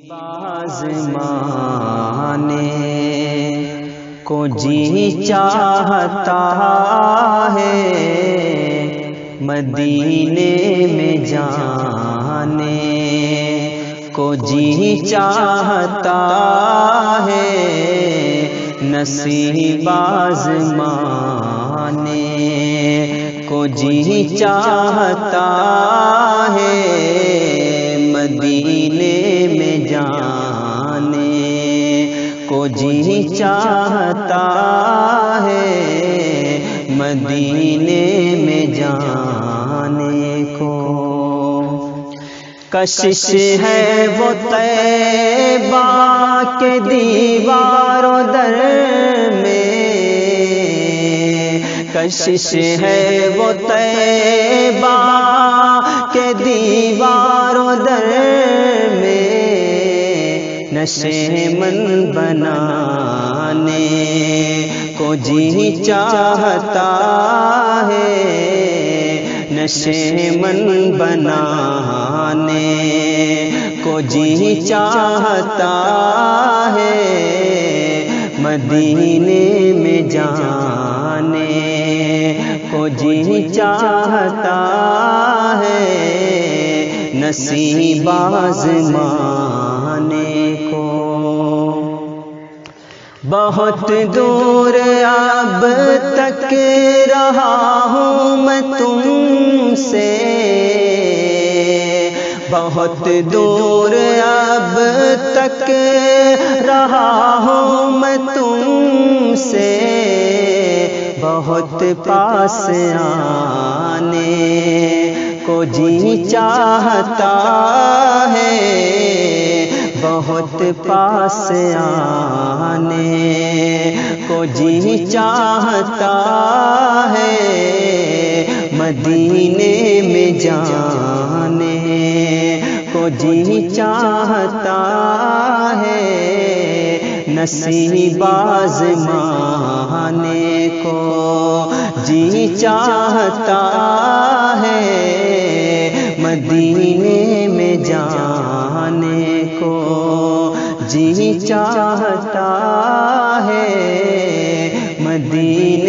آزمانے کو جی چاہتا ہے، مدینے میں جانے کو جی چاہتا ہے، نصیب آزمانے کو جی چاہتا ہے، مدینے میں جانے کو جی چاہتا ہے، مدینے میں جانے کو۔ کشش ہے وہ طیبہ کے دیوار و در میں، کشش ہے وہ طیبہ کے دیوار و در میں، نشیمن بنانے کو جی چاہتا ہے، نشیمن بنانے کو جی چاہتا ہے، مدینے میں جانے کو جی چاہتا ہے، نصیب آزمانے کو۔ بہت دور اب تک رہا ہوں میں تم سے، بہت دور اب تک رہا ہوں میں تم سے، بہت پاس آنے کو جی چاہتا ہے، بہت پاس آنے کو جی چاہتا ہے، مدینے میں جانے کو جی چاہتا ہے، نصیب آزمانے کو جی چاہتا ہے، مدینے میں جانے کو جی چاہتا ہے، مدینے